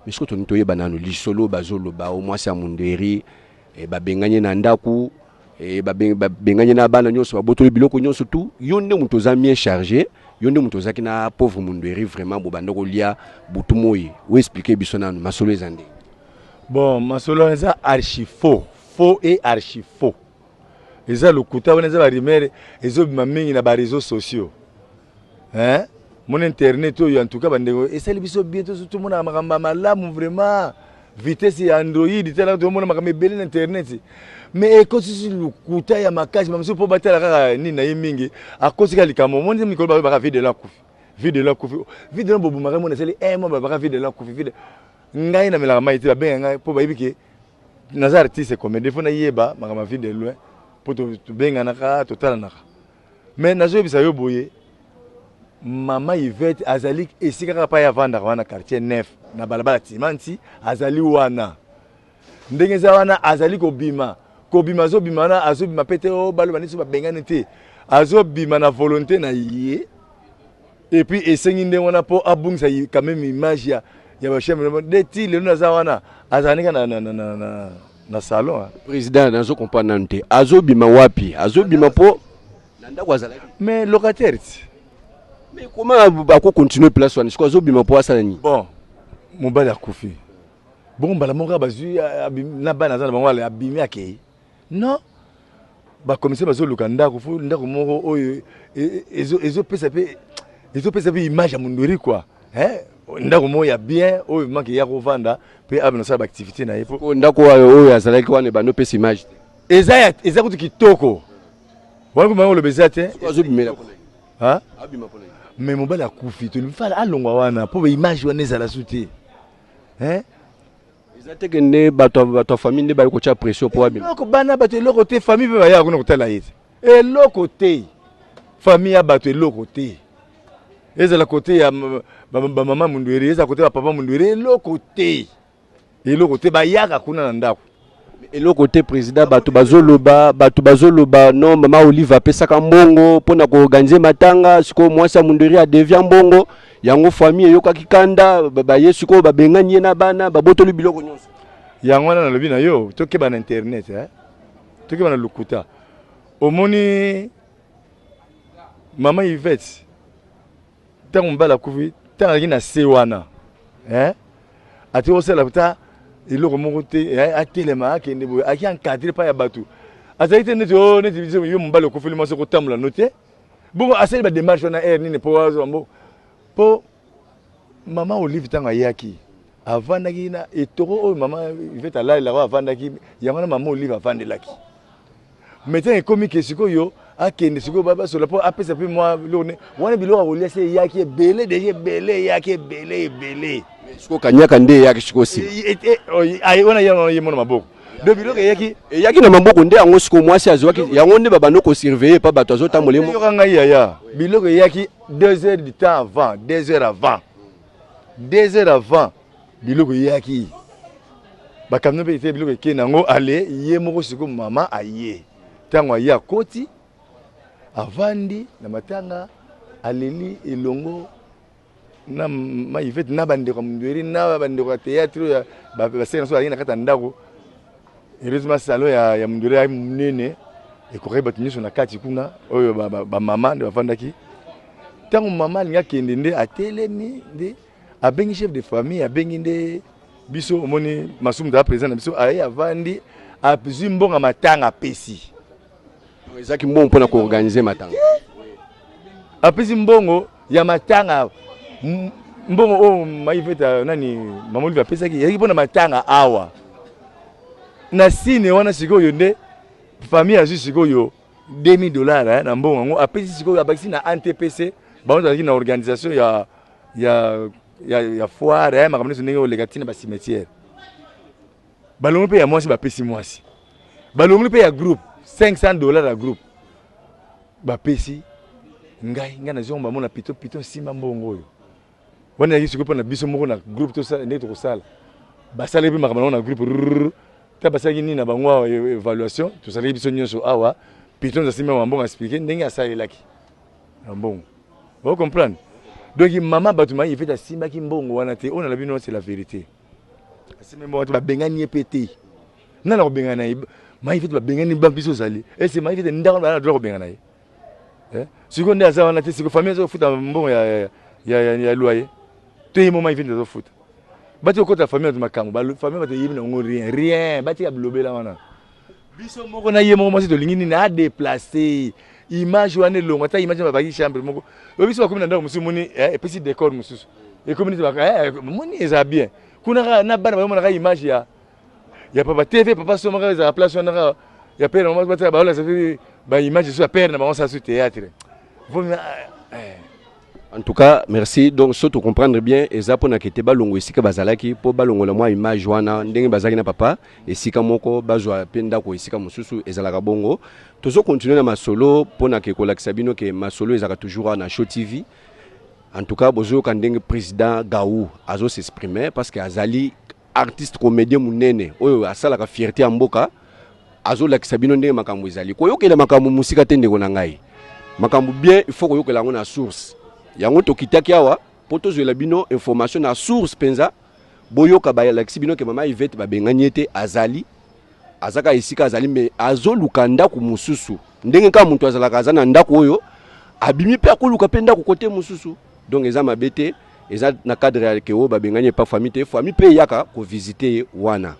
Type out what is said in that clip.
mais ce que tu as banano lisolo bazolo ba au moins ça munderi et ba benganye na ndaku et ba benganye na bana nyonso ba botoli biloko nyonso tout yonde muto za bien chargé yonde muto za kina pauvre munderi vraiment bo bandoko lia butumoyi ou expliquer bisona masolo ezande. Bon, masolo eza archi faux et archi faux. Eza lokuta wana eza ba rumeur ezo bima mingi na ba réseaux sociaux. Hein? Mon internet en tout cas bandeko esali biso bientôt surtout mona makamba malamu vraiment vitesse ya Android tela to mona makamba belé na internet. Mais ekosi lokuta ya makaji mamso po batala kaka ni na yemingi akosi ka likamo moni mikolo ba vide la kufi. Vide la kufi. Vide la bobu makamba mona sali mo ba vide la kufi vide. Ngai na melaka maiti ba benga po ba yibiki naza artiste comédie fona yeba makamba vide loin po to benga naka totala naka. Mais nazo bisa yo boye Maman Yvette azali esika pa ya vanda wana quartier neuf na balabala timanti azali wana ndenge za wana azali kobima zo bima na azo bima pete o balo baniso ba bengane te azo bima na volonté na yé et puis esengi ndenge wana po abungisa quand même image ya ba chef de ti le na za wana azali na salon président nazo comprendre nte azo bima wapi azo bima po nanda kwa zala mais locataire. Mais comment on continue place on est-ce bima po asala ni bon mobali akufi bon bala monga bazu na bana za bango ala abimi akei non ba commissaire bazo lukanda kufu ndako moko oyo ezo pesa pe image ya mundori quoi hein ndako moko ya bien oyo manke ya kovanda pe abana sa ba activité na yepo ndako oyo azala ki wana bano pesa image eza kutu kitoko wangu mango le bezate azo bimela hein abima pona mais mobali akufi to ni fala alongwa wana po image wana ezala suti hein ezate que ne bato famille ne ba ko cha pression po abima loko bana bato eloko te famille pe ba ya kuna kotala yete eloko te famille ya bato eloko te ezala côté ya ba mama mundwere ezala côté ba papa mundwere eloko te ba yaka kuna na ndako eloko te président bato bazoloba non mama Olive apesaka mbongo pona ko organiser matanga siko mwasa munderi a devient mbongo yango famille yoka kikanda ba yesu ko ba benganye na bana ba botoli biloko nyonso yango wana na lobi na yo toke ba na internet toke ba na lukuta omoni mama Yvette tango mbala kufi tango na se wana ati osela puta iloko moko te atelema akende boye aki encadré pa ya bato azali te neti yo mobali okufeli mwasi kotambola no te bongo asali ba démarche wana air nini po azombo po mama Olive ntango ayaki avandaki na etoko oyo mama Yvette alalelaka avandaki yango na mama Olive avandelaki mais ntango ekomi ke sikoyo akende sikoyo basola po apesa mpe mwa biloko wana biloko akolia se eyaki ebele deja ebele eyaki ebele siko kanyaka nde yaki siko si ai ona ye mona maboko do biloko yaki na maboko nde yango siko mwasi azwaki yango nde babano ko surveiller pa bato azotambola mo yokanga ya biloko yaki 2 heures du temps avant 2 heures avant biloko yaki bakamno pe ite biloko ke nango ale ye moko siko mama aye tango ya koti avandi na matanga aleli elongo na ma Yvette na bande ko mndweri na bande ko théâtre ya ba sena so alina kata ndako heureusement salo ya mndweri ay munene e ko reba tinyiso na kati kuna oyo ba mama nde bafandaki tango mama linga kende nde atelemi nde abengi chef de famille abengi nde biso omoni masumu da président na biso ay avandi azimbonga matanga pesi ezaki mbongo mpona ko organiser matanga apesi mbongo ya matanga mbongo o maiveta nani mama Olive apesaki yaki mpona matanga awa na sine wana sikoyo nde famille azwi sikoyo $2000 na mbongo yango apesi sikoyo abakisi na NTPC bango azalaki na organisation ya foire makambo nyonso ndenge oleka ntina ba cimetière balongo mpe ya mwasi bapesi mwasi balongo mpe ya groupe $500 ya groupe bapesi ngai nazonga bamona pito nsima mbongo oyo wana yaki sikoyo mpona biso moko na groupe tosala ndenge tokosala basalaki mpe makambo nango na groupe ta basalaki nini na bango awa évaluation tosalaki biso nyonso awa pito nzasima mambongo explike ndenge asalelaki na mbongo ocomprendre donc mama bato ma Yvette asimbaki mbongo wana te oyo nalobi no c'est la vérité c'est même moi tu vas bengani pété nana ko bengana ma yifete ba bengani ba biso zali et c'est ma yifete ndako na droit ko bengana siko nda za wana te siko famille zo futa mbongo ya loyer te mo ma yifete zo futa bati ko ta famille de makambo ba famille ba te yibina ngo rien bati ya blobela wana biso moko na yemo mo se to lingini na déplacer image wana longa ta image ba ba chambre moko biso ba komina ndako musu muni et puis décor musu et communauté ba muni eza bien kuna na bana ba mona image ya papa TV papa so maka za place wana ya père maman ba ta ba la ça fait ba image sur père na maman ça sur théâtre en tout cas merci donc surtout comprendre bien eza pona kete balongo esika bazalaki po balongo la moi image wana ndenge bazaki na papa esika moko bazwa penda ko esika mususu ezalaka bongo tozo continuer na masolo pona ke kolakisa bino ke masolo ezaka toujours na Show TV. En tout cas bozo ka ndenge président Gaou azo s'exprimer parce que azali artiste comédien munene oyo asalaka fierté ya mboka azo lakisa bino ndenge makambo ezali koyokela makambo musika tende ko na ngai makambo bien il faut koyokela ngo na source yango tokitaki awa po tozwela bino information na source penza boyoka bayalakisi bino ke mama Yvette babengani ete azali azaka esika azali me azoluka ndako mususu ndenge ka muntu azalaka azana ndako oyo abimi pe akoluka pe ndako kote mususu donc eza mabete eza na cadre ya ke o babengani pa famille te famille pe yaka ko visiter wana.